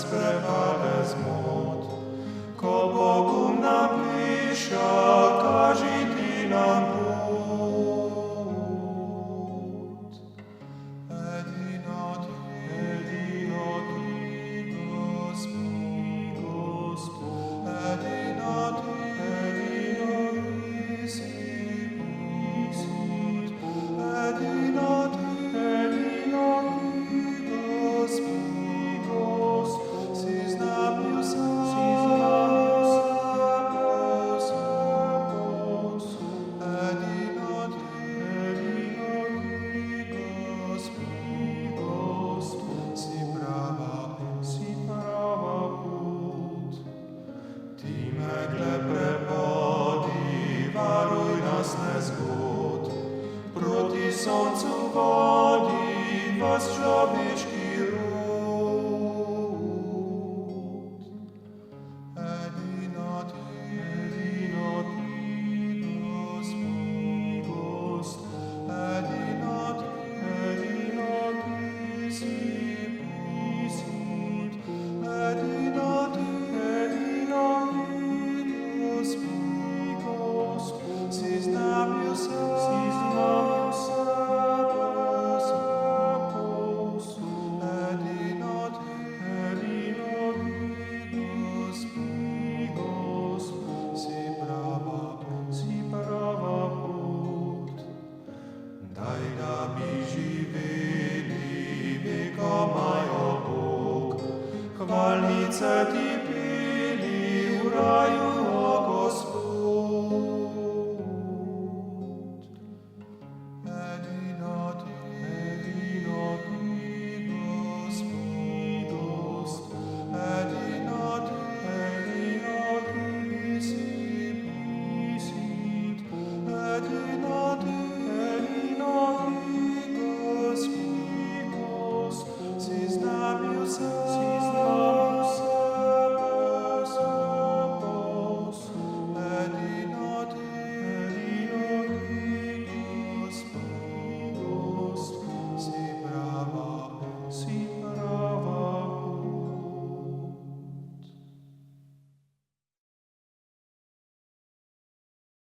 spre cale zmot, ko Bogum napiša, kaži ti nam put. Edino ti, Gospod, edino ti si put, edino ti, Gospod, si znapil nezgod, proti soncu vodi vas človeški rod. Edino ti, Gospod, edino ti si put, edino ti, Gospod, si znapil se posud. Edino ti, Gospod, si prava pot. Daj, da bi živeli vekomaj, o Bog, hvalnice ti peli v raju